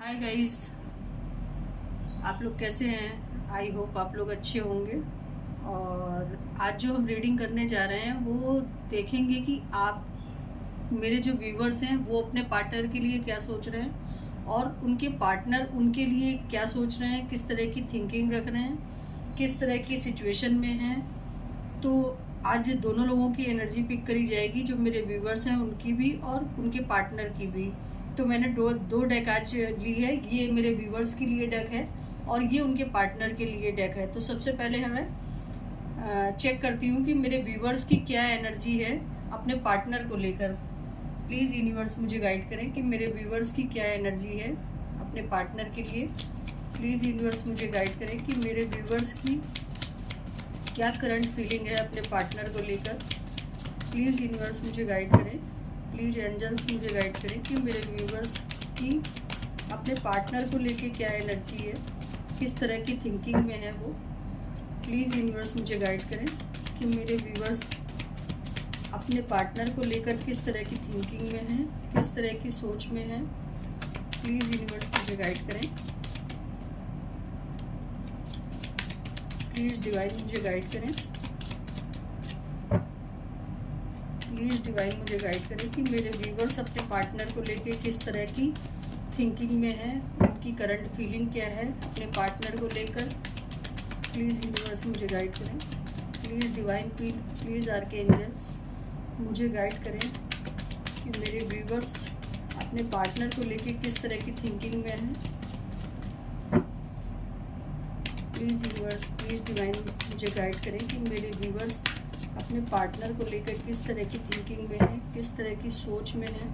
Hi guys, आप लोग कैसे हैं? आई होप आप लोग अच्छे होंगे। और आज जो हम रीडिंग करने जा रहे हैं वो देखेंगे कि आप मेरे जो व्यूवर्स हैं वो अपने पार्टनर के लिए क्या सोच रहे हैं और उनके पार्टनर उनके लिए क्या सोच रहे हैं, किस तरह की थिंकिंग रख रहे हैं, किस तरह की सिचुएशन में हैं। तो आज दोनों लोगों की एनर्जी पिक करी जाएगी, जो मेरे व्यूवर्स हैं उनकी भी और उनके पार्टनर की भी। तो मैंने दो डेक आज ली है। ये मेरे व्यूवर्स के लिए डेक है और ये उनके पार्टनर के लिए डेक है। तो सबसे पहले हमें चेक करती हूँ कि मेरे व्यूवर्स की क्या एनर्जी है अपने पार्टनर को लेकर। प्लीज़ यूनिवर्स मुझे गाइड करें कि मेरे व्यूवर्स की क्या एनर्जी है अपने पार्टनर के लिए। प्लीज़ यूनिवर्स मुझे गाइड करें कि मेरे व्यूवर्स की क्या करंट फीलिंग है अपने पार्टनर को लेकर। प्लीज़ यूनिवर्स मुझे गाइड करें। प्लीज़ एंजल्स मुझे गाइड करें कि मेरे व्यूवर्स की अपने पार्टनर को लेकर क्या एनर्जी है, किस तरह की थिंकिंग में है वो। प्लीज़ यूनिवर्स मुझे गाइड करें कि मेरे व्यूवर्स अपने पार्टनर को लेकर किस तरह की थिंकिंग में है, किस तरह की सोच में है। प्लीज़ यूनिवर्स मुझे गाइड करें। प्लीज़ डिवाइन मुझे गाइड करें। प्लीज़ डिवाइन मुझे गाइड करें कि मेरे व्यूवर्स अपने पार्टनर को लेके किस तरह की थिंकिंग में है, उनकी करंट फीलिंग क्या है अपने पार्टनर को लेकर। प्लीज़ यूनिवर्स मुझे गाइड करें। प्लीज़ डिवाइन प्लीज़ आर्कएंजल्स मुझे गाइड करें कि मेरे व्यूवर्स अपने पार्टनर को लेके किस तरह की थिंकिंग में है। प्लीज़ यूनिवर्स प्लीज़ डिवाइन मुझे गाइड करें कि मेरे व्यूवर्स अपने पार्टनर को लेकर किस तरह की थिंकिंग में है, किस तरह की सोच में है।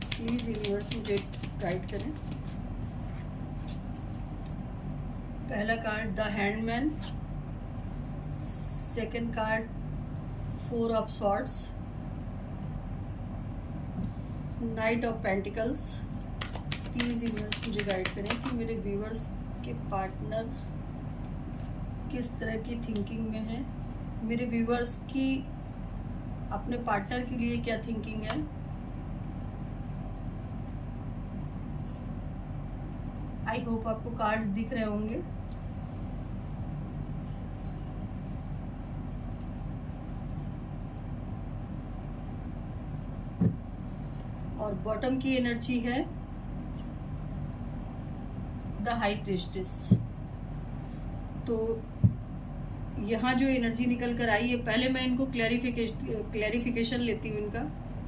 प्लीज़ यूनिवर्स मुझे गाइड करें। पहला card the handman, second card 4 of swords, night of pentacles. Please universe मुझे गाइड करें कि मेरे व्यूवर्स के पार्टनर किस तरह की थिंकिंग में है, मेरे व्यूवर्स की अपने पार्टनर के लिए क्या थिंकिंग है। आई होप आपको कार्ड दिख रहे होंगे। और बॉटम की एनर्जी है द हाई प्रीस्टेस। तो यहाँ जो एनर्जी निकल कर आई है, पहले मैं इनको क्लैरिफिकेशन लेती हूँ इनका,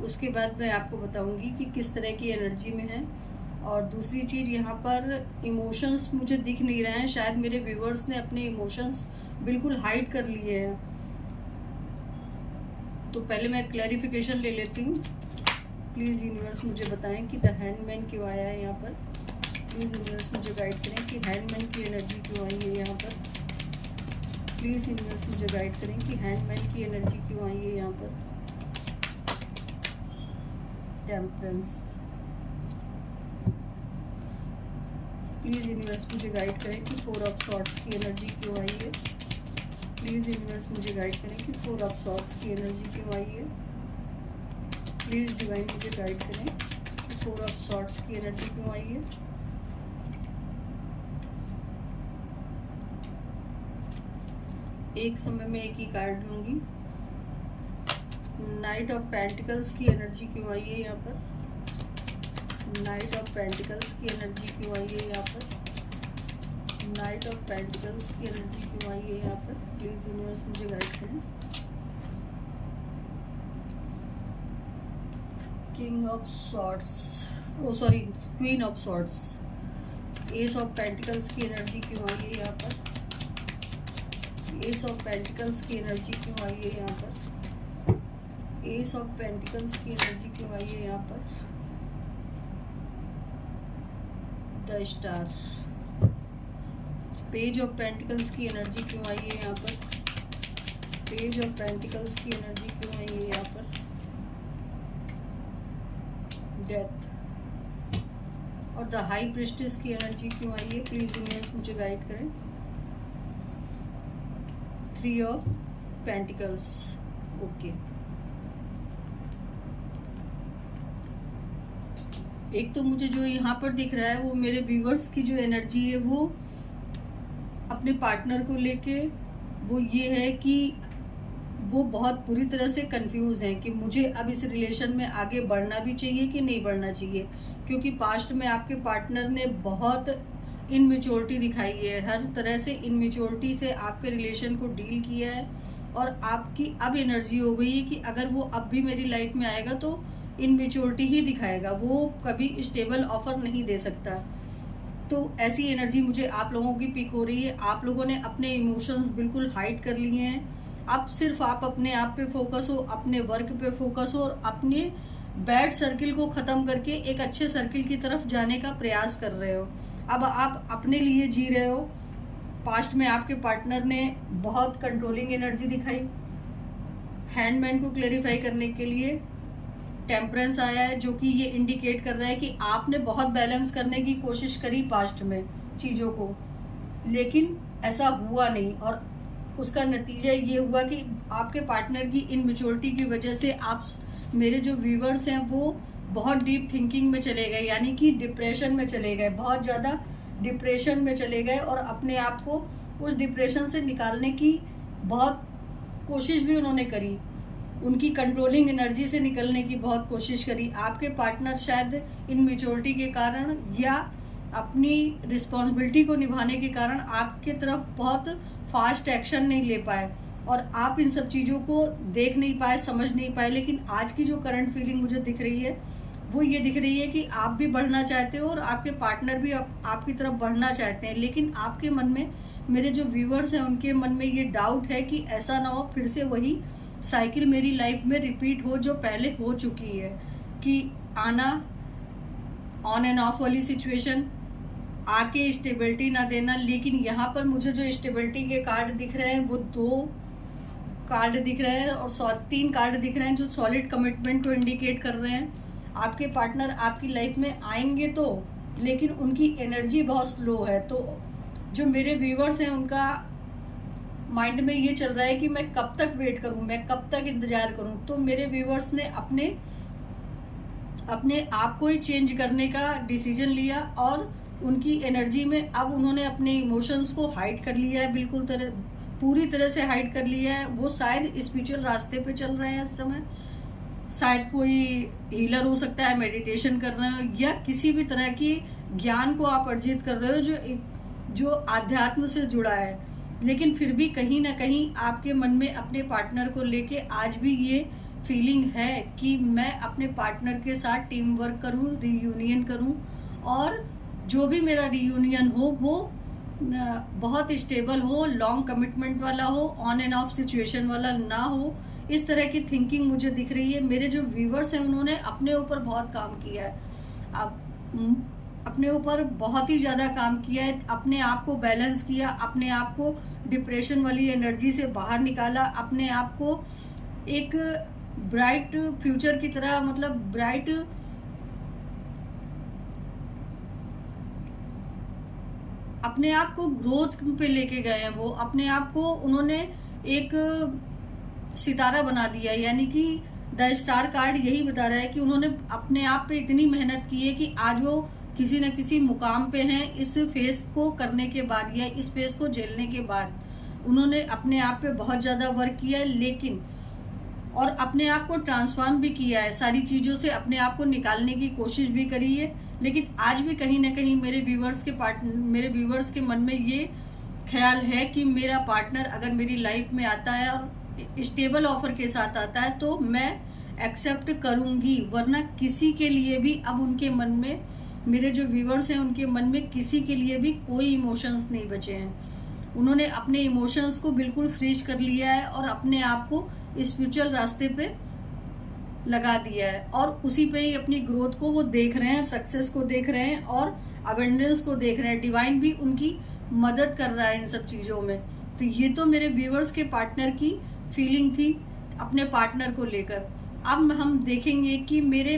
उसके बाद मैं आपको बताऊंगी कि किस तरह की एनर्जी में है। और दूसरी चीज़, यहाँ पर इमोशंस मुझे दिख नहीं रहे हैं। शायद मेरे व्यूअर्स ने अपने इमोशंस बिल्कुल हाइड कर लिए हैं। तो पहले मैं क्लैरिफिकेशन ले लेती हूँ। प्लीज़ यूनिवर्स मुझे बताएं कि द हैंडमैन क्यों आया है यहाँ पर। प्लीज़ यूनिवर्स मुझे गाइड करें कि हैंडमैन की एनर्जी क्यों आई है यहाँ पर। प्लीज़ यूनिवर्स मुझे गाइड करें कि हैंडमैन की एनर्जी क्यों आई है यहाँ पर। टेम्परेंस। प्लीज़ यूनिवर्स मुझे गाइड करें कि 4 ऑफ सॉर्ड्स की एनर्जी क्यों आई है। प्लीज़ यूनिवर्स मुझे गाइड करें कि 4 ऑफ सॉर्ड्स की एनर्जी क्यों आई है। प्लीज़ डिवाइन मुझे गाइड करें कि 4 ऑफ सॉर्ड्स की एनर्जी क्यों आई है। एक समय में एक ही कार्ड लूंगी। नाइट ऑफ पेंटिकल्स की एनर्जी क्यों आई है यहाँ पर। नाइट ऑफ पेंटिकल्स की एनर्जी क्यों आई है यहाँ पर। नाइट ऑफ पेंटिकल्स की एनर्जी क्यों आई है यहाँ पर। प्लीज यूनिवर्स मुझे गाइड करें। King of swords, oh sorry, queen of swords. Ace of pentacles की एनर्जी क्यों आई है यहाँ पर। एस ऑफ पेंटिकल्स की एनर्जी क्यों आई है यहाँ पर। एस ऑफ पेंटिकल्स की एनर्जी क्यों आई है यहाँ पर। The star. Page of pentacles की एनर्जी क्यों आई है यहाँ पर। पेज ऑफ पेंटिकल्स की एनर्जी क्यों आई है यहाँ पर। डेथ। और द हाई प्रीस्टेस की एनर्जी क्यों आई है। प्लीज यूनिवर्स मुझे गाइड करें। 3 ऑफ पेंटिकल्स। ओके, एक तो मुझे जो यहाँ पर दिख रहा है वो मेरे व्यूवर्स की जो एनर्जी है वो अपने पार्टनर को लेके वो ये है कि वो बहुत बुरी तरह से कंफ्यूज हैं कि मुझे अब इस रिलेशन में आगे बढ़ना भी चाहिए कि नहीं बढ़ना चाहिए, क्योंकि पास्ट में आपके पार्टनर ने बहुत इनमेच्योरिटी दिखाई है, हर तरह से इनमेच्योरिटी से आपके रिलेशन को डील किया है और आपकी अब एनर्जी हो गई है कि अगर वो अब भी मेरी लाइफ में आएगा तो इनमेच्योरिटी ही दिखाएगा, वो कभी स्टेबल ऑफर नहीं दे सकता। तो ऐसी एनर्जी मुझे आप लोगों की पिक हो रही है। आप लोगों ने अपने इमोशंस बिल्कुल हाइड कर लिए हैं। अब सिर्फ आप अपने आप पे फोकस हो, अपने वर्क पे फोकस हो और अपने बैड सर्किल को खत्म करके एक अच्छे सर्किल की तरफ जाने का प्रयास कर रहे हो। अब आप अपने लिए जी रहे हो। पास्ट में आपके पार्टनर ने बहुत कंट्रोलिंग एनर्जी दिखाई। हैंडमैन को क्लेरिफाई करने के लिए टेम्परेंस आया है, जो कि ये इंडिकेट कर रहा है कि आपने बहुत बैलेंस करने की कोशिश करी पास्ट में चीज़ों को, लेकिन ऐसा हुआ नहीं और उसका नतीजा ये हुआ कि आपके पार्टनर की इनमेच्योरिटी की वजह से आप मेरे जो व्यूवर्स हैं वो बहुत डीप थिंकिंग में चले गए, यानी कि डिप्रेशन में चले गए, बहुत ज़्यादा डिप्रेशन में चले गए और अपने आप को उस डिप्रेशन से निकालने की बहुत कोशिश भी उन्होंने करी। उनकी कंट्रोलिंग एनर्जी से निकलने की बहुत कोशिश करी। आपके पार्टनर शायद इनमेच्योरिटी के कारण या अपनी रिस्पॉन्सिबिलिटी को निभाने के कारण आपके तरफ बहुत फास्ट एक्शन नहीं ले पाए और आप इन सब चीज़ों को देख नहीं पाए, समझ नहीं पाए। लेकिन आज की जो करंट फीलिंग मुझे दिख रही है वो ये दिख रही है कि आप भी बढ़ना चाहते हो और आपके पार्टनर भी आपकी तरफ बढ़ना चाहते हैं, लेकिन आपके मन में, मेरे जो व्यूवर्स हैं उनके मन में ये डाउट है कि ऐसा ना हो फिर से वही साइकिल मेरी लाइफ में रिपीट हो जो पहले हो चुकी है, कि आना, ऑन एंड ऑफ वाली सिचुएशन, आके स्टेबिलिटी ना देना। लेकिन यहाँ पर मुझे जो स्टेबिलिटी के कार्ड दिख रहे हैं वो 2 कार्ड दिख रहे हैं और 3 कार्ड दिख रहे हैं जो सॉलिड कमिटमेंट को इंडिकेट कर रहे हैं। आपके पार्टनर आपकी लाइफ में आएंगे तो, लेकिन उनकी एनर्जी बहुत स्लो है। तो जो मेरे व्यूवर्स हैं उनका माइंड में ये चल रहा है कि मैं कब तक वेट करूं, मैं कब तक इंतजार करूं। तो मेरे व्यूवर्स ने अपने आप को ही चेंज करने का डिसीजन लिया और उनकी एनर्जी में अब उन्होंने अपने इमोशंस को हाइड कर लिया है, बिल्कुल पूरी तरह से हाइड कर लिया है। वो शायद स्पिरिचुअल रास्ते पे चल रहे हैं इस समय, शायद कोई हीलर हो सकता है, मेडिटेशन कर रहे हो या किसी भी तरह की ज्ञान को आप अर्जित कर रहे हो जो आध्यात्म से जुड़ा है। लेकिन फिर भी कहीं ना कहीं आपके मन में अपने पार्टनर को लेके आज भी ये फीलिंग है कि मैं अपने पार्टनर के साथ टीम वर्क करूं, रीयूनियन करूं और जो भी मेरा रीयूनियन हो वो बहुत स्टेबल हो, लॉन्ग कमिटमेंट वाला हो, ऑन एंड ऑफ सिचुएशन वाला ना हो। इस तरह की थिंकिंग मुझे दिख रही है। मेरे जो व्यूवर्स हैं उन्होंने अपने ऊपर बहुत काम किया है, अपने ऊपर बहुत ही ज्यादा काम किया है, अपने आप को बैलेंस किया, अपने आप को डिप्रेशन वाली एनर्जी से बाहर निकाला, अपने आप को एक ब्राइट फ्यूचर की तरह, मतलब ब्राइट अपने आप को ग्रोथ पे लेके गए हैं। वो अपने आप को उन्होंने एक सितारा बना दिया, यानी कि द स्टार कार्ड यही बता रहा है कि उन्होंने अपने आप पे इतनी मेहनत की है कि आज वो किसी न किसी मुकाम पे हैं। इस फेस को करने के बाद या इस फेस को झेलने के बाद उन्होंने अपने आप पे बहुत ज्यादा वर्क किया है, लेकिन और अपने आप को ट्रांसफॉर्म भी किया है, सारी चीजों से अपने आप को निकालने की कोशिश भी करी है। लेकिन आज भी कहीं ना कहीं मेरे व्यूवर्स के मन में ये ख्याल है कि मेरा पार्टनर अगर मेरी लाइफ में आता है और स्टेबल ऑफर के साथ आता है तो मैं एक्सेप्ट करूंगी, वरना किसी के लिए भी अब उनके मन में, मेरे जो व्यूवर्स हैं उनके मन में किसी के लिए भी कोई इमोशंस नहीं बचे हैं। उन्होंने अपने इमोशंस को बिल्कुल फ्रीज कर लिया है और अपने आप को स्पिरिचुअल रास्ते पे लगा दिया है और उसी पे ही अपनी ग्रोथ को वो देख रहे हैं, सक्सेस को देख रहे हैं और अबेंडेंस को देख रहे हैं। डिवाइन भी उनकी मदद कर रहा है इन सब चीजों में। तो ये तो मेरे व्यूवर्स के पार्टनर की फीलिंग थी अपने पार्टनर को लेकर। अब हम देखेंगे कि मेरे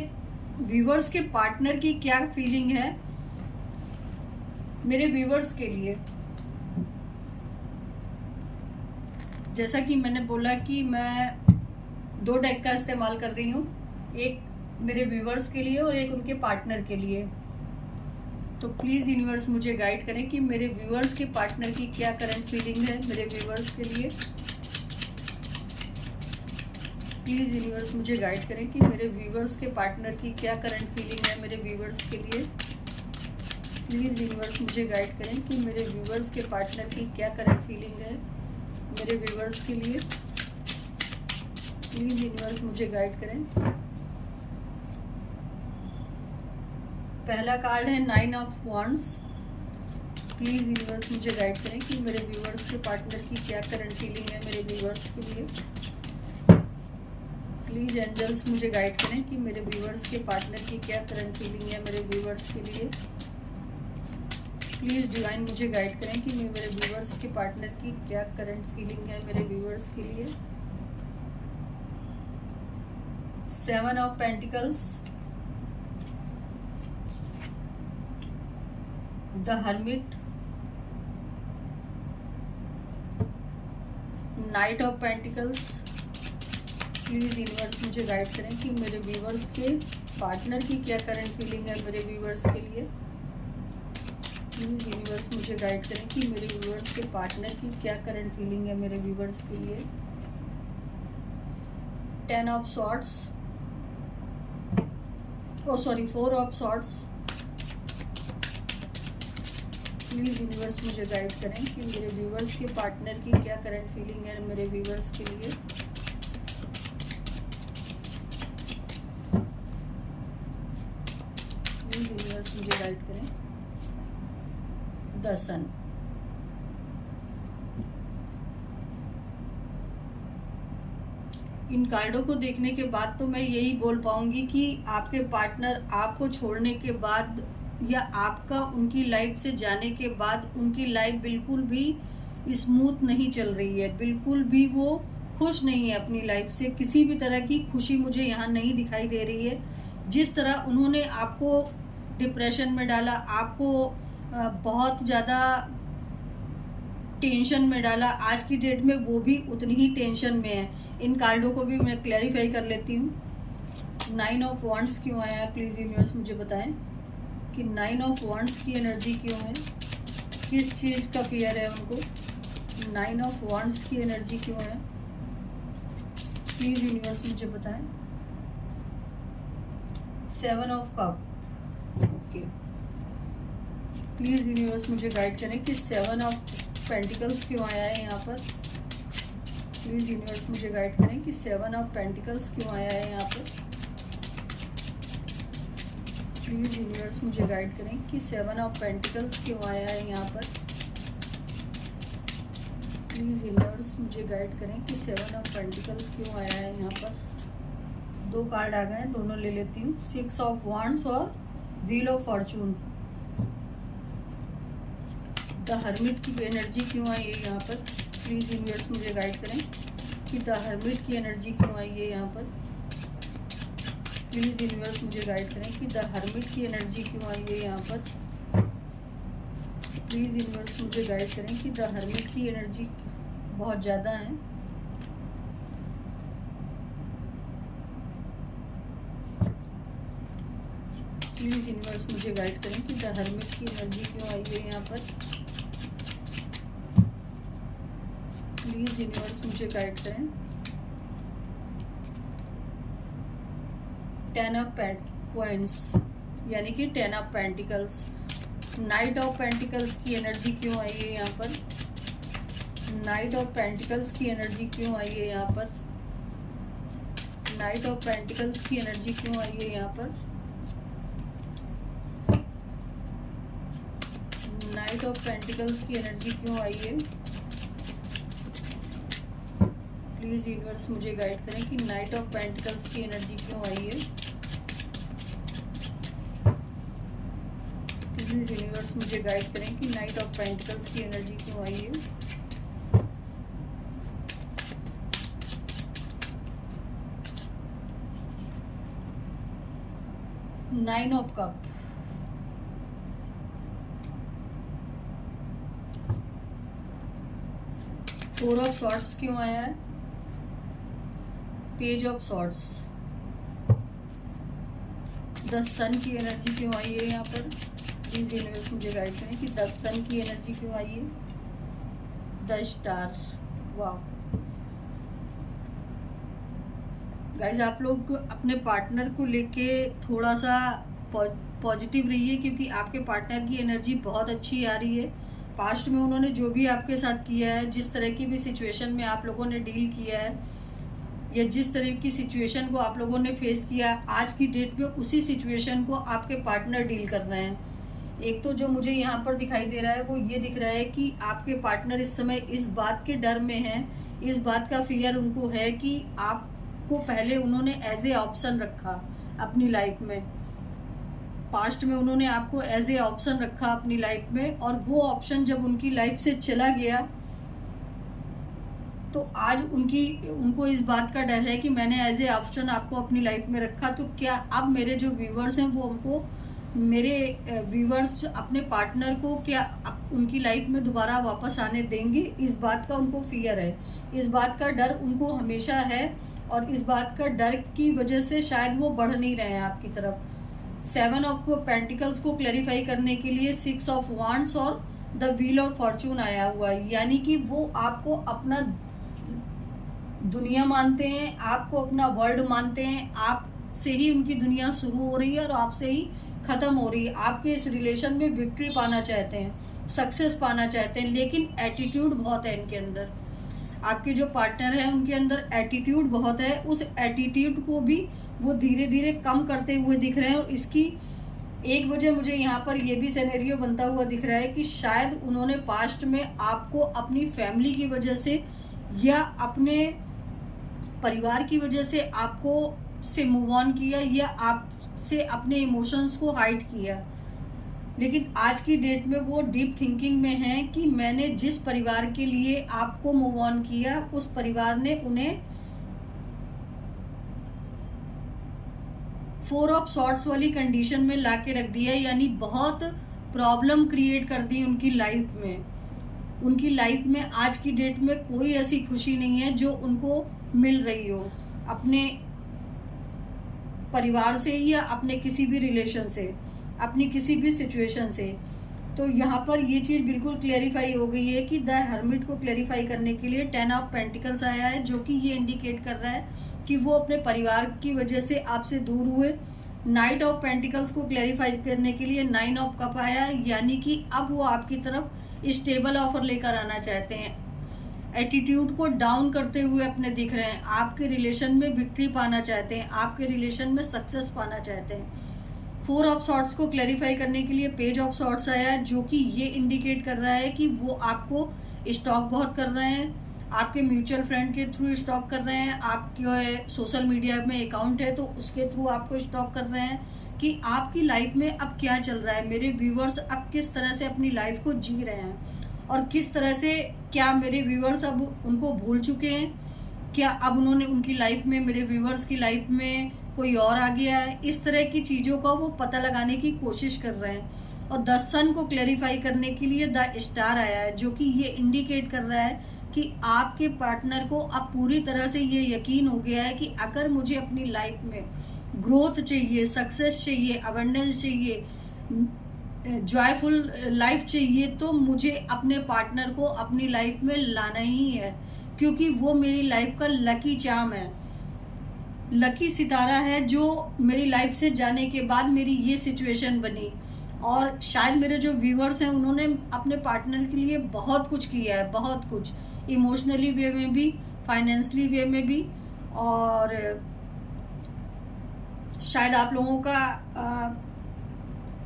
व्यूवर्स के पार्टनर की क्या फीलिंग है मेरे व्यूवर्स के लिए। जैसा कि मैंने बोला कि मैं 2 डेक का इस्तेमाल कर रही हूँ, एक मेरे व्यूवर्स के लिए और एक उनके पार्टनर के लिए। तो प्लीज़ यूनिवर्स मुझे गाइड करें कि मेरे व्यूवर्स के पार्टनर की क्या करंट फीलिंग है मेरे व्यूवर्स के लिए। प्लीज़ यूनिवर्स मुझे गाइड करें कि मेरे व्यूवर्स के पार्टनर की क्या करंट फीलिंग है मेरे व्यूवर्स के लिए। प्लीज़ यूनिवर्स मुझे गाइड करें कि मेरे व्यूवर्स के पार्टनर की क्या करंट फीलिंग है मेरे व्यूवर्स के लिए। प्लीज़ यूनिवर्स मुझे गाइड करें। पहला कार्ड है 9 ऑफ वॉन्ड्स। प्लीज़ यूनिवर्स मुझे गाइड करें कि मेरे व्यूवर्स के पार्टनर की क्या करंट फीलिंग है मेरे व्यूवर्स के लिए। प्लीज़ एंजल्स मुझे गाइड करें कि मेरे व्यूवर्स के पार्टनर की क्या करंट फीलिंग है मेरे व्यूवर्स के लिए। प्लीज़ डिवाइन मुझे गाइड करें कि मेरे व्यूवर्स के पार्टनर की क्या करंट फीलिंग है मेरे व्यूवर्स के लिए। 7 of pentacles, the hermit, night of pentacles. Please universe मुझे गाइड करें कि मेरे व्यूवर्स के पार्टनर की क्या करंट फीलिंग है मेरे व्यूवर्स के लिए। प्लीज़ यूनिवर्स मुझे गाइड करें कि मेरे व्यूवर्स के पार्टनर की क्या करंट फीलिंग है मेरे व्यूवर्स के लिए। 10 of swords, oh sorry 4 of swords. Please universe मुझे गाइड करें कि मेरे व्यूवर्स के पार्टनर की क्या करंट फीलिंग है मेरे व्यूवर्स के लिए। प्लीज़ यूनिवर्स मुझे गाइड करें। द सन। इन कार्डों को देखने के बाद तो मैं यही बोल पाऊंगी कि आपके पार्टनर आपको छोड़ने के बाद या आपका उनकी लाइफ से जाने के बाद उनकी लाइफ बिल्कुल भी स्मूथ नहीं चल रही है, बिल्कुल भी वो खुश नहीं है अपनी लाइफ से। किसी भी तरह की खुशी मुझे यहाँ नहीं दिखाई दे रही है। जिस तरह उन्होंने आपको डिप्रेशन में डाला, आपको बहुत ज़्यादा टेंशन में डाला, आज की डेट में वो भी उतनी ही टेंशन में है। इन कार्डों को भी मैं क्लैरिफाई कर लेती हूँ। 9 ऑफ वॉन्ड्स क्यों आया है, प्लीज़ यूनिवर्स मुझे बताएं कि 9 ऑफ वॉन्ड्स की एनर्जी क्यों है, किस चीज़ का फियर है उनको। 9 ऑफ वॉन्ड्स की एनर्जी क्यों है, प्लीज़ यूनिवर्स मुझे बताएं। 7 of cup, okay. Please universe मुझे गाइड करें कि 7 ऑफ पेंटिकल्स क्यों आया है यहाँ पर। प्लीज़ यूनिवर्स मुझे गाइड करें कि 7 ऑफ पेंटिकल्स क्यों आया है यहाँ पर। प्लीज़ यूनिवर्स मुझे गाइड करें कि 7 ऑफ पेंटिकल्स क्यों आया है यहाँ पर। प्लीज़ यूनिवर्स मुझे गाइड करें कि 7 ऑफ पेंटिकल्स क्यों आया है यहाँ पर। 2 कार्ड आ गए हैं, दोनों ले लेती हूँ। 6 ऑफ वॉन्ड्स और wheel of Fortune. The hermit की एनर्जी क्यों आई है यहाँ पर। प्लीज़ यूनिवर्स मुझे गाइड करें कि द हर्मिट की एनर्जी क्यों आई है यहाँ पर। प्लीज़ यूनिवर्स मुझे गाइड करें कि द हर्मिट की एनर्जी क्यों आई है यहाँ पर। प्लीज़ यूनिवर्स मुझे गाइड करें कि द हर्मिट की एनर्जी बहुत ज़्यादा है। प्लीज़ यूनिवर्स मुझे गाइड करें कि द हर्मिट की एनर्जी क्यों आई है यहाँ पर। प्लीज़ यूनिवर्स मुझे गाइड करें। 10 ऑफ कॉइंस यानी कि 10 of pentacles. Night of pentacles की एनर्जी क्यों आई है यहाँ पर। नाइट ऑफ पेंटिकल्स की एनर्जी क्यों आई है यहाँ पर। नाइट ऑफ पेंटिकल्स की एनर्जी क्यों आई है यहाँ पर। नाइट ऑफ पेंटिकल्स की एनर्जी क्यों आई है। प्लीज़ यूनिवर्स मुझे गाइड करें कि नाइट ऑफ पेंटिकल्स की एनर्जी क्यों आई है। प्लीज़ यूनिवर्स मुझे गाइड करें कि नाइट ऑफ पेंटिकल्स की एनर्जी क्यों आई है। 9 of cup. Four of swords क्यों आया है। Page of swords. द सन की एनर्जी क्यों आई है यहाँ पर? प्लीज यूनिवर्स मुझे गाइड करें कि द सन की एनर्जी क्यों आई है? The star. वाह गाइज, आप लोग अपने पार्टनर को लेके थोड़ा सा पॉजिटिव रहिए, क्योंकि आपके पार्टनर की एनर्जी बहुत अच्छी आ रही है। पास्ट में उन्होंने जो भी आपके साथ किया है, जिस तरह की भी सिचुएशन में आप लोगों ने डील किया है, या जिस तरह की सिचुएशन को आप लोगों ने फेस किया, आज की डेट में उसी सिचुएशन को आपके पार्टनर डील कर रहे हैं। एक तो जो मुझे यहाँ पर दिखाई दे रहा है वो ये दिख रहा है कि आपके पार्टनर इस समय इस बात के डर में है, इस बात का फियर उनको है कि आपको पहले उन्होंने एज ए ऑप्शन रखा अपनी लाइफ में। पास्ट में उन्होंने आपको एज ए ऑप्शन रखा अपनी लाइफ में, और वो ऑप्शन जब उनकी लाइफ से चला गया तो आज उनको इस बात का डर है कि मैंने एज ए ऑप्शन आपको अपनी लाइफ में रखा, तो क्या अब मेरे जो व्यूवर्स हैं वो उनको, मेरे व्यूवर्स अपने पार्टनर को क्या उनकी लाइफ में दोबारा वापस आने देंगे? इस बात का उनको फियर है, इस बात का डर उनको हमेशा है, और इस बात का डर की वजह से शायद वो बढ़ नहीं रहे हैं आपकी तरफ। 7 ऑफ पेंटिकल्स को क्लैरिफाई करने के लिए 6 ऑफ वांड्स और द व्हील ऑफ फॉर्चून आया हुआ है, यानी कि वो आपको अपना दुनिया मानते हैं, आपको अपना वर्ल्ड मानते हैं, आपसे ही उनकी दुनिया शुरू हो रही है और आपसे ही खत्म हो रही है। आपके इस रिलेशन में विक्ट्री पाना चाहते हैं, सक्सेस पाना चाहते हैं, लेकिन एटीट्यूड बहुत है इनके अंदर। आपके जो पार्टनर है उनके अंदर एटीट्यूड बहुत है, उस एटीट्यूड को भी वो धीरे धीरे कम करते हुए दिख रहे हैं। और इसकी एक वजह मुझे यहाँ पर ये भी सिनेरियो बनता हुआ दिख रहा है कि शायद उन्होंने पास्ट में आपको अपनी फैमिली की वजह से या अपने परिवार की वजह से आपको से मूव ऑन किया, या आपसे अपने इमोशंस को हाइड किया। लेकिन आज की डेट में वो डीप थिंकिंग में है कि मैंने जिस परिवार के लिए आपको मूव ऑन किया, उस परिवार ने उन्हें 4 ऑफ सॉर्ट्स वाली कंडीशन में ला के रख दिया, यानी बहुत प्रॉब्लम क्रिएट कर दी उनकी लाइफ में। उनकी लाइफ में आज की डेट में कोई ऐसी खुशी नहीं है जो उनको मिल रही हो अपने परिवार से या अपने किसी भी रिलेशन से, अपनी किसी भी सिचुएशन से। तो यहाँ पर ये चीज बिल्कुल क्लेरिफाई हो गई है कि द हर्मिट को क्लेरिफाई करने के लिए 10 ऑफ पेंटिकल्स आया है, जो कि ये इंडिकेट कर रहा है कि वो अपने परिवार की वजह से आपसे दूर हुए। नाइट ऑफ पेंटिकल्स को क्लेरिफाई करने के लिए 9 ऑफ कप आया, यानी कि अब वो आपकी तरफ स्टेबल ऑफर लेकर आना चाहते हैं, एटीट्यूड को डाउन करते हुए अपने दिख रहे हैं, आपके रिलेशन में विक्ट्री पाना चाहते हैं, आपके रिलेशन में सक्सेस पाना चाहते हैं। 4 ऑफ सॉर्ट्स को क्लैरिफाई करने के लिए पेज ऑफ सॉर्ट्स आया है, जो कि ये इंडिकेट कर रहा है कि वो आपको स्टॉक बहुत कर रहे हैं, आपके म्यूचुअल फ्रेंड के थ्रू स्टॉक कर रहे हैं, आपके सोशल मीडिया में अकाउंट है तो उसके थ्रू आपको स्टॉक कर रहे हैं कि आपकी लाइफ में अब क्या चल रहा है, मेरे व्यूवर्स अब किस तरह से अपनी लाइफ को जी रहे हैं, और किस तरह से, क्या मेरे व्यूवर्स अब उनको भूल चुके हैं, क्या अब उन्होंने उनकी लाइफ में, मेरे व्यूवर्स की लाइफ में कोई और आ गया है। इस तरह की चीजों का वो पता लगाने की कोशिश कर रहे हैं। और द सन को क्लैरिफाई करने के लिए द स्टार आया है, जो कि ये इंडिकेट कर रहा है कि आपके पार्टनर को अब पूरी तरह से ये यकीन हो गया है कि अगर मुझे अपनी लाइफ में ग्रोथ चाहिए, सक्सेस चाहिए, अबंडेंस चाहिए, जॉयफुल लाइफ चाहिए, तो मुझे अपने पार्टनर को अपनी लाइफ में लाना ही है, क्योंकि वो मेरी लाइफ का लकी चार्म है, लकी सितारा है, जो मेरी लाइफ से जाने के बाद मेरी ये सिचुएशन बनी। और शायद मेरे जो व्यूअर्स हैं उन्होंने अपने पार्टनर के लिए बहुत कुछ किया है, बहुत कुछ, इमोशनली वे में भी, फाइनेंशियली वे में भी, और शायद आप लोगों का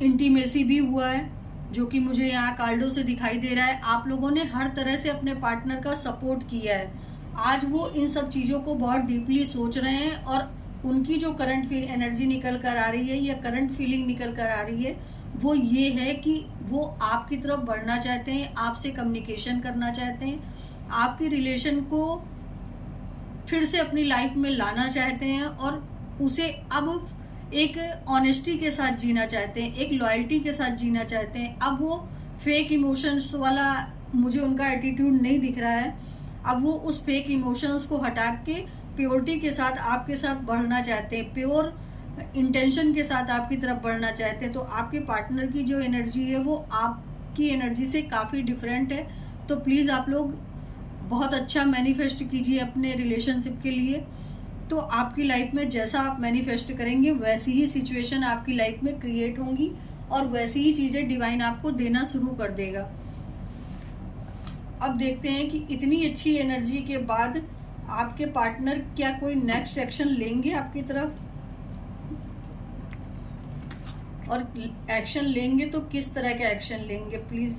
इंटीमेसी भी हुआ है, जो कि मुझे यहाँ कार्डो से दिखाई दे रहा है। आप लोगों ने हर तरह से अपने पार्टनर का सपोर्ट किया है। आज वो इन सब चीजों को बहुत डीपली सोच रहे हैं, और उनकी जो करंट एनर्जी निकल कर आ रही है या करंट फीलिंग निकल कर आ रही है वो ये है कि वो आपकी तरफ बढ़ना चाहते हैं, आपसे कम्युनिकेशन करना चाहते हैं, आपके रिलेशन को फिर से अपनी लाइफ में लाना चाहते हैं, और उसे अब एक ऑनेस्टी के साथ जीना चाहते हैं, एक लॉयल्टी के साथ जीना चाहते हैं। अब वो फेक इमोशंस वाला मुझे उनका एटीट्यूड नहीं दिख रहा है। अब वो उस फेक इमोशंस को हटा के प्योरिटी के साथ आपके साथ बढ़ना चाहते हैं, प्योर इंटेंशन के साथ आपकी तरफ बढ़ना चाहते हैं, तो आपके पार्टनर की जो एनर्जी है वो आपकी एनर्जी से काफ़ी डिफरेंट है। तो प्लीज़ आप लोग बहुत अच्छा मैनिफेस्ट कीजिए अपने रिलेशनशिप के लिए। तो आपकी लाइफ में जैसा आप मैनिफेस्ट करेंगे वैसी ही सिचुएशन आपकी लाइफ में क्रिएट होंगी और वैसी ही चीज़ें डिवाइन आपको देना शुरू कर देगा। अब देखते हैं कि इतनी अच्छी एनर्जी के बाद आपके पार्टनर क्या कोई नेक्स्ट एक्शन लेंगे आपकी तरफ, और एक्शन लेंगे तो किस तरह का एक्शन लेंगे। प्लीज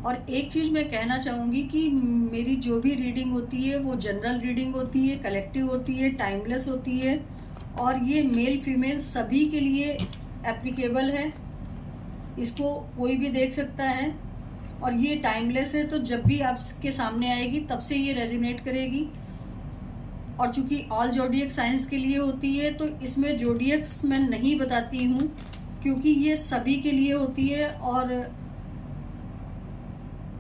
और एक चीज मैं कहना चाहूंगी कि मेरी जो भी रीडिंग होती है वो जनरल रीडिंग होती है, कलेक्टिव होती है, टाइमलेस होती है, और ये मेल फीमेल सभी के लिए एप्लीकेबल है। इसको कोई भी देख सकता है और ये टाइमलेस है, तो जब भी आपके सामने आएगी तब से ये रेजोनेट करेगी। और चूंकि ऑल जोडियक साइंस के लिए होती है तो इसमें जोडियक्स मैं नहीं बताती हूँ क्योंकि ये सभी के लिए होती है, और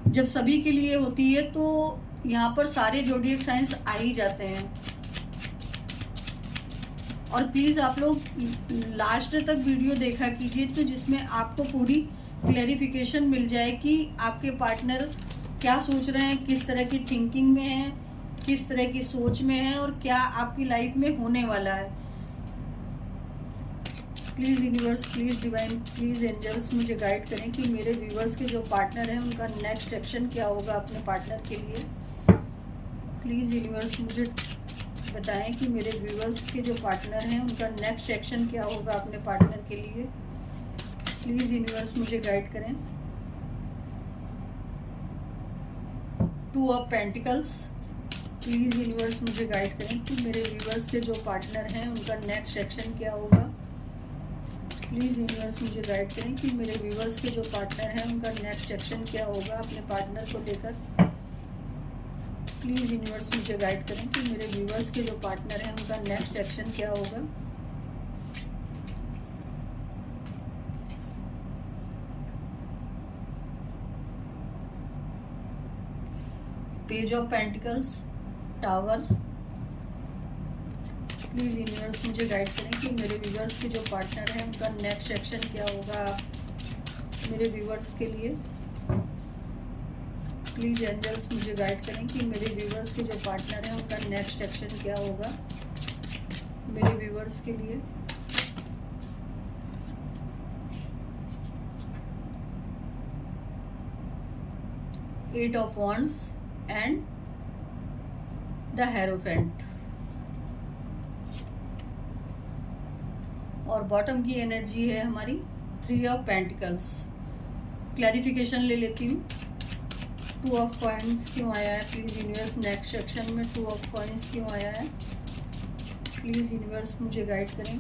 जब सभी के लिए होती है तो यहाँ पर सारे जोडियक साइंस आ ही जाते हैं। और प्लीज आप लोग लास्ट तक वीडियो देखा कीजिए, तो जिसमें आपको पूरी क्लैरिफिकेशन मिल जाए कि आपके पार्टनर क्या सोच रहे हैं, किस तरह की थिंकिंग में है, किस तरह की सोच में है, और क्या आपकी लाइफ में होने वाला है। Please universe, please divine, please angels मुझे गाइड करें कि मेरे व्यूवर्स के जो पार्टनर हैं उनका नेक्स्ट एक्शन क्या होगा अपने पार्टनर के लिए। प्लीज यूनिवर्स मुझे बताएं कि मेरे व्यूवर्स के जो पार्टनर हैं उनका नेक्स्ट एक्शन क्या होगा अपने पार्टनर के लिए। प्लीज यूनिवर्स मुझे गाइड करें। 2 ऑफ पेंटिकल्स, प्लीज यूनिवर्स मुझे गाइड करें कि मेरे व्यूवर्स के जो पार्टनर हैं उनका नेक्स्ट एक्शन क्या होगा। प्लीज यूनिवर्स मुझे गाइड करें कि मेरे व्यूवर्स के जो पार्टनर हैं उनका नेक्स्ट एक्शन क्या होगा अपने पार्टनर को लेकर। प्लीज यूनिवर्स मुझे गाइड करें कि मेरे व्यूवर्स के जो पार्टनर हैं उनका नेक्स्ट एक्शन क्या होगा। Page of pentacles, tower, please universe मुझे गाइड करें कि मेरे व्यूवर्स के जो पार्टनर हैं उनका नेक्स्ट एक्शन क्या होगा मेरे व्यूवर्स के लिए। प्लीज एंजल्स मुझे गाइड करें कि मेरे व्यूवर्स के जो पार्टनर हैं उनका नेक्स्ट एक्शन क्या होगा मेरे व्यूवर्स के लिए। Eight of wands and the hierophant, और बॉटम की एनर्जी है हमारी 3 ऑफ पेंटिकल्स। क्लैरिफिकेशन ले लेती हूँ। 2 ऑफ कॉइन्स क्यों आया है प्लीज यूनिवर्स, नेक्स्ट सेक्शन में 2 ऑफ कॉइन्स क्यों आया है। प्लीज यूनिवर्स मुझे गाइड करें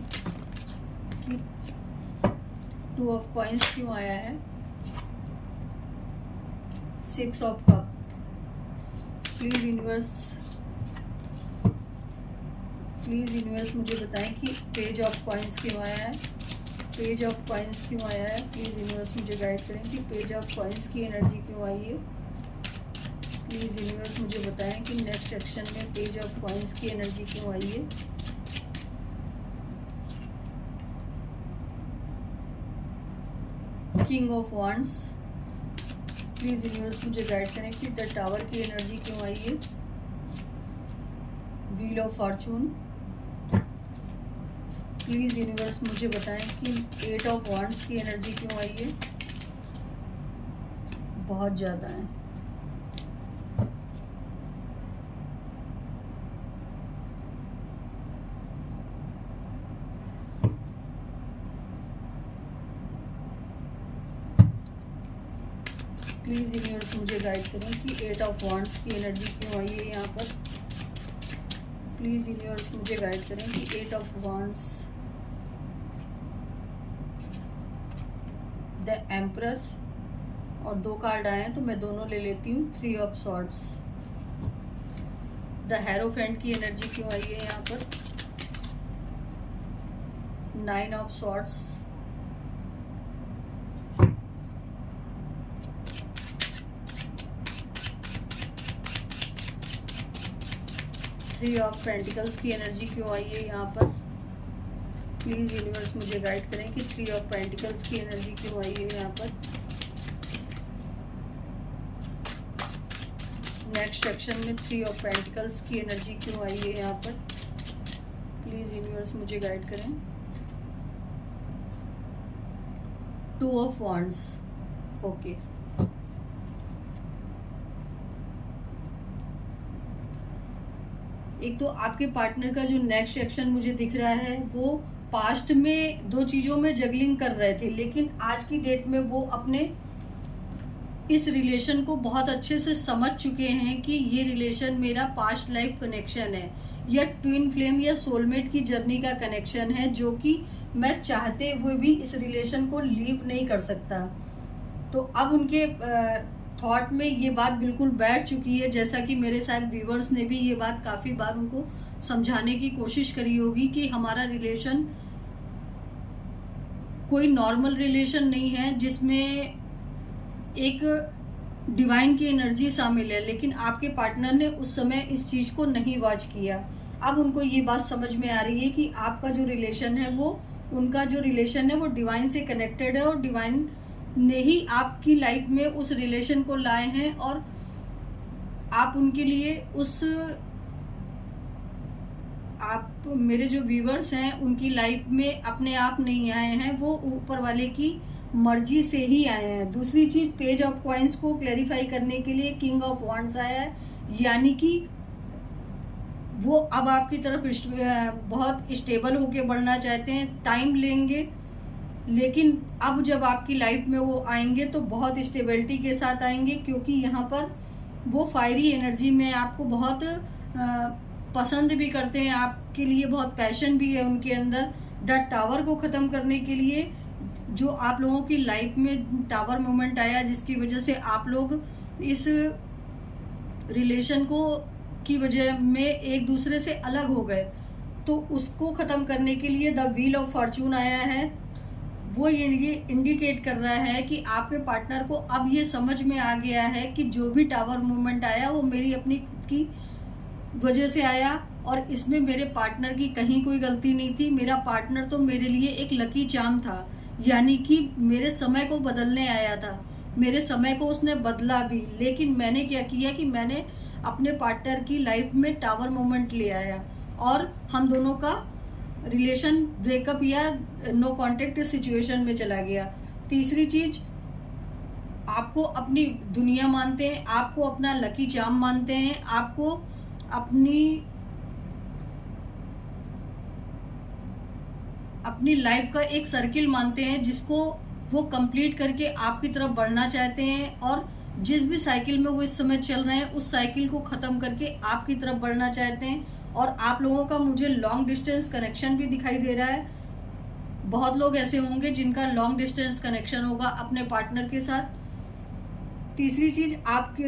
कि 2 ऑफ कॉइन्स क्यों आया है। 6 ऑफ कप, प्लीज यूनिवर्स मुझे बताएं कि पेज ऑफ कॉइन्स क्यों आया है। पेज ऑफ कॉइन्स क्यों आया है, प्लीज यूनिवर्स मुझे गाइड करें कि पेज ऑफ कॉइन्स की एनर्जी क्यों आई है। प्लीज यूनिवर्स मुझे बताएं कि नेक्स्ट सेक्शन में पेज ऑफ कॉइन्स की एनर्जी क्यों आई है। King of wands, please universe मुझे गाइड करें कि द टावर की एनर्जी क्यों आई है। Wheel of Fortune, please universe मुझे बताएं कि 8 ऑफ वॉन्ड्स की एनर्जी क्यों आई है। बहुत ज़्यादा है। प्लीज यूनिवर्स मुझे गाइड करें कि 8 ऑफ वॉन्ड्स की एनर्जी क्यों आई है यहाँ पर। प्लीज यूनिवर्स मुझे गाइड करें कि 8 ऑफ वॉन्ड्स, द एम्परर, और 2 कार्ड आए हैं तो मैं दोनों ले लेती हूँ। 3 ऑफ सॉर्ड्स, द हेरोफेंट की एनर्जी क्यों आई है यहाँ पर। 9 ऑफ सॉर्ड्स, 3 ऑफ पेंटिकल्स की एनर्जी क्यों आई है यहाँ पर? प्लीज़ यूनिवर्स मुझे गाइड करें कि 3 ऑफ पेंटिकल्स की एनर्जी क्यों आई है यहाँ पर। नेक्स्ट सेक्शन में 3 ऑफ पेंटिकल्स की एनर्जी क्यों आई है यहाँ पर? प्लीज़ यूनिवर्स मुझे गाइड करें। 2 ऑफ वॉन्ड्स। ओके, एक तो आपके पार्टनर का जो नेक्स्ट एक्शन मुझे दिख रहा है वो पास्ट में 2 चीजों में जगलिंग कर रहे थे, लेकिन आज की डेट में वो अपने इस रिलेशन को बहुत अच्छे से समझ चुके हैं कि ये रिलेशन मेरा पास्ट लाइफ कनेक्शन है या ट्विन फ्लेम या सोलमेट की जर्नी का कनेक्शन है, जो कि मैं चाहते हुए भी इस रिलेशन को लीव नहीं कर सकता। तो अब उनके थॉट में ये बात बिल्कुल बैठ चुकी है, जैसा कि मेरे शायद व्यूवर्स ने भी ये बात काफी बार उनको समझाने की कोशिश करी होगी कि हमारा रिलेशन कोई नॉर्मल रिलेशन नहीं है जिसमें एक डिवाइन की एनर्जी शामिल है, लेकिन आपके पार्टनर ने उस समय इस चीज को नहीं वॉच किया। अब उनको ये बात समझ में आ रही है कि आपका जो रिलेशन है वो, उनका जो रिलेशन है वो डिवाइन से कनेक्टेड है और डिवाइन ने ही आपकी लाइफ में उस रिलेशन को लाए हैं और आप उनके लिए आप मेरे जो व्यूवर्स हैं उनकी लाइफ में अपने आप नहीं आए हैं, वो ऊपर वाले की मर्जी से ही आए हैं। दूसरी चीज, पेज ऑफ कॉइन्स को क्लैरिफाई करने के लिए किंग ऑफ वॉन्ड्स आया है, यानी कि वो अब आपकी तरफ बहुत स्टेबल होके बढ़ना चाहते हैं, टाइम लेंगे, लेकिन अब जब आपकी लाइफ में वो आएंगे तो बहुत स्टेबिलिटी के साथ आएंगे, क्योंकि यहाँ पर वो फायरी एनर्जी में आपको बहुत पसंद भी करते हैं, आपके लिए बहुत पैशन भी है उनके अंदर। द टावर को ख़त्म करने के लिए जो आप लोगों की लाइफ में टावर मोमेंट आया, जिसकी वजह से आप लोग इस रिलेशन को की वजह में एक दूसरे से अलग हो गए, तो उसको ख़त्म करने के लिए द व्हील ऑफ फॉर्चून आया है। वो ये इंडिकेट कर रहा है कि आपके पार्टनर को अब ये समझ में आ गया है कि जो भी टावर मूवमेंट आया वो मेरी अपनी खुद की वजह से आया और इसमें मेरे पार्टनर की कहीं कोई गलती नहीं थी। मेरा पार्टनर तो मेरे लिए एक लकी चार्म था, यानी कि मेरे समय को बदलने आया था, मेरे समय को उसने बदला भी। लेकिन मैंने क्या किया कि मैंने अपने पार्टनर की लाइफ में टावर मोमेंट ले आया और हम दोनों का रिलेशन ब्रेकअप या नो कांटेक्ट सिचुएशन में चला गया। तीसरी चीज, आपको अपनी दुनिया मानते हैं, आपको अपना लकी चार्म मानते हैं, आपको अपनी लाइफ का एक सर्किल मानते हैं जिसको वो कंप्लीट करके आपकी तरफ बढ़ना चाहते हैं, और जिस भी साइकिल में वो इस समय चल रहे हैं उस साइकिल को खत्म करके आपकी तरफ बढ़ना चाहते हैं। और आप लोगों का मुझे लॉन्ग डिस्टेंस कनेक्शन भी दिखाई दे रहा है। बहुत लोग ऐसे होंगे जिनका लॉन्ग डिस्टेंस कनेक्शन होगा अपने पार्टनर के साथ। तीसरी चीज, आपके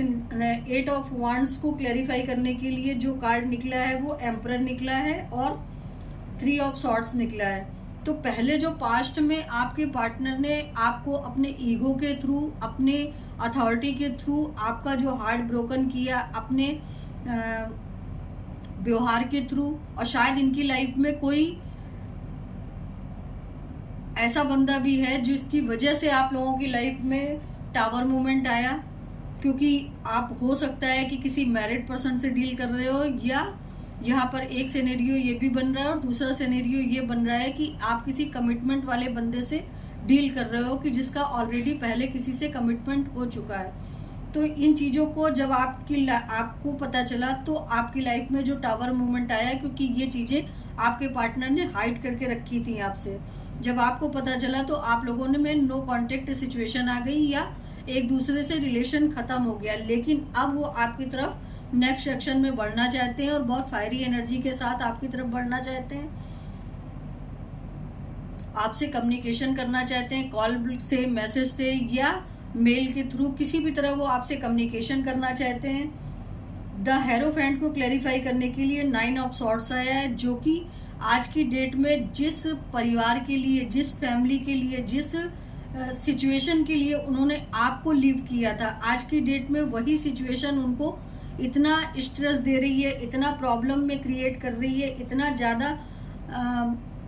8 ऑफ वांड्स को क्लैरिफाई करने के लिए जो कार्ड निकला है वो एम्परर निकला है और 3 ऑफ सॉर्ड्स निकला है। तो पहले जो पास्ट में आपके पार्टनर ने आपको अपने ईगो के थ्रू, अपने अथॉरिटी के थ्रू आपका जो हार्ट ब्रोकन किया, अपने व्यवहार के थ्रू, और शायद इनकी लाइफ में कोई ऐसा बंदा भी है जिसकी वजह से आप लोगों की लाइफ में टावर मूवमेंट आया, क्योंकि आप हो सकता है कि किसी मैरिड पर्सन से डील कर रहे हो, या यहाँ पर एक सिनेरियो ये भी बन रहा है और दूसरा सिनेरियो ये बन रहा है कि आप किसी कमिटमेंट वाले बंदे से डील कर रहे हो कि जिसका ऑलरेडी पहले किसी से कमिटमेंट हो चुका है। तो इन चीज़ों को जब आपको पता चला तो आपकी लाइफ में जो टावर मूवमेंट आया, क्योंकि ये चीज़ें आपके पार्टनर ने हाइड करके रखी थी आपसे, जब आपको पता चला तो आप लोगों ने में नो कांटेक्ट सिचुएशन आ गई या एक दूसरे से रिलेशन खत्म हो गया। लेकिन अब वो आपकी तरफ नेक्स्ट सेक्शन में बढ़ना चाहते हैं और बहुत फायरी एनर्जी के साथ आपकी तरफ बढ़ना चाहते हैं, आपसे कम्युनिकेशन करना चाहते हैं, कॉल से, मैसेज से या मेल के थ्रू, किसी भी तरह वो आपसे कम्युनिकेशन करना चाहते हैं। द हेरोफेंट को क्लैरिफाई करने के लिए 9 ऑफ सॉर्ड्स आया है, जो कि आज की डेट में जिस परिवार के लिए, जिस फैमिली के लिए, जिस सिचुएशन के लिए उन्होंने आपको लीव किया था, आज की डेट में वही सिचुएशन उनको इतना स्ट्रेस दे रही है, इतना प्रॉब्लम में क्रिएट कर रही है, इतना ज़्यादा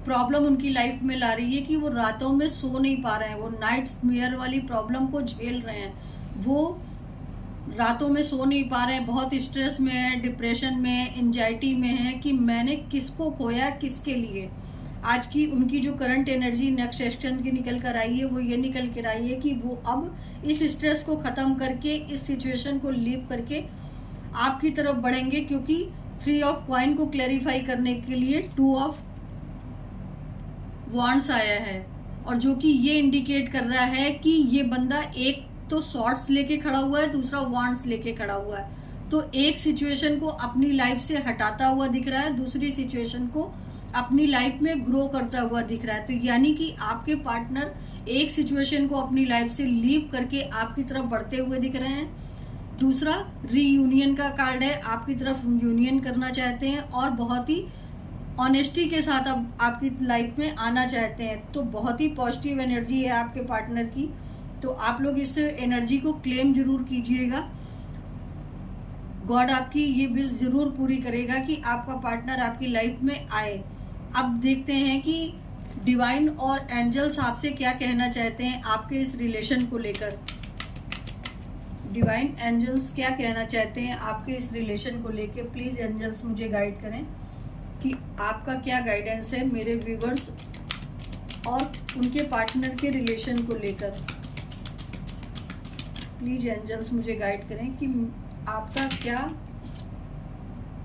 प्रॉब्लम उनकी लाइफ में ला रही है कि वो रातों में सो नहीं पा रहे हैं, वो नाइटमेयर वाली प्रॉब्लम को झेल रहे हैं, वो रातों में सो नहीं पा रहे हैं, बहुत स्ट्रेस में है, डिप्रेशन में है, एंजाइटी में है कि मैंने किसको खोया, किसके लिए। आज की उनकी जो करंट एनर्जी नेक्स्ट एक्शन की निकल कर आई है वो ये निकल कर आई है कि वो अब इस स्ट्रेस को ख़त्म करके, इस सिचुएशन को लीव करके आपकी तरफ बढ़ेंगे, क्योंकि 3 ऑफ कॉइन को क्लैरिफाई करने के लिए 2 ऑफ वांड्स आया है, और जो कि ये इंडिकेट कर रहा है कि ये बंदा एक तो शॉर्ट्स लेके खड़ा हुआ है, दूसरा वांड्स लेके खड़ा हुआ है। तो एक सिचुएशन को अपनी लाइफ से हटाता हुआ दिख रहा है, दूसरी सिचुएशन को अपनी लाइफ में ग्रो करता हुआ दिख रहा है। तो यानी कि आपके पार्टनर एक सिचुएशन को अपनी लाइफ से लीव करके आपकी तरफ बढ़ते हुए दिख रहे हैं। दूसरा रीयूनियन का कार्ड है, आपकी तरफ यूनियन करना चाहते हैं और बहुत ही ऑनेस्टी के साथ अब आपकी लाइफ में आना चाहते हैं। तो बहुत ही पॉजिटिव एनर्जी है आपके पार्टनर की, तो आप लोग इस एनर्जी को क्लेम जरूर कीजिएगा। गॉड आपकी ये विश जरूर पूरी करेगा कि आपका पार्टनर आपकी लाइफ में आए। अब देखते हैं कि डिवाइन और एंजल्स आपसे क्या कहना चाहते हैं आपके इस रिलेशन को लेकर। डिवाइन एंजल्स क्या कहना चाहते हैं आपके इस रिलेशन को लेकर। प्लीज एंजल्स मुझे गाइड करें कि आपका क्या गाइडेंस है मेरे व्यूवर्स और उनके पार्टनर के रिलेशन को लेकर। प्लीज एंजल्स मुझे गाइड करें कि आपका क्या,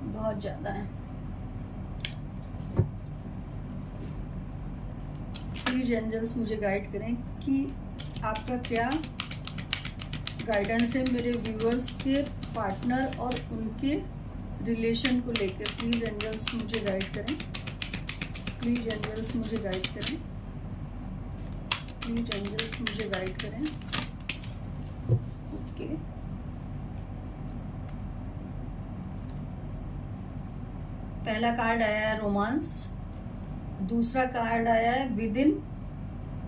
बहुत ज्यादा है। प्लीज एंजल्स मुझे गाइड करें कि आपका क्या गाइडेंस है मेरे व्यूअर्स के पार्टनर और उनके रिलेशन को लेकर। प्लीज एंजल्स मुझे गाइड करें, प्लीज एंजल्स मुझे गाइड करें, प्लीज एंजल्स मुझे गाइड करें। ओके, पहला कार्ड आया है रोमांस, दूसरा कार्ड आया है within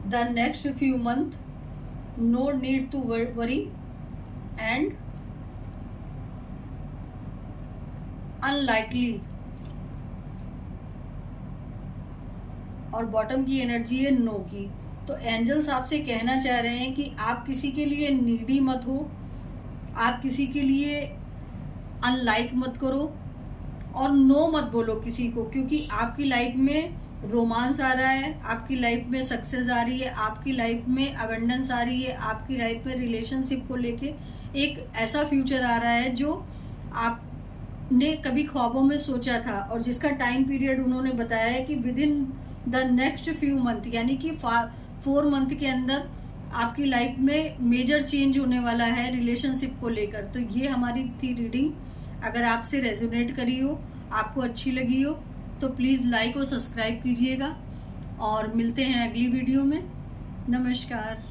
the next few months, no need to worry and unlikely, और बॉटम की एनर्जी है नो की। तो एंजल्स आपसे कहना चाह रहे हैं कि आप किसी के लिए नीडी मत हो, आप किसी के लिए अनलाइक मत करो और नो मत बोलो किसी को, क्योंकि आपकी लाइफ में रोमांस आ रहा है, आपकी लाइफ में सक्सेस आ रही है, आपकी लाइफ में अबंडेंस आ रही है, आपकी लाइफ में रिलेशनशिप को लेके एक ऐसा फ्यूचर आ रहा है जो आपने कभी ख्वाबों में सोचा था, और जिसका टाइम पीरियड उन्होंने बताया है कि with in the next few month, यानी कि 4 मंथ के अंदर आपकी लाइफ में मेजर चेंज होने वाला है रिलेशनशिप को लेकर। तो ये हमारी थी रीडिंग। अगर आपसे रेजोनेट करी हो, आपको अच्छी लगी हो, तो प्लीज़ लाइक और सब्सक्राइब कीजिएगा, और मिलते हैं अगली वीडियो में। नमस्कार।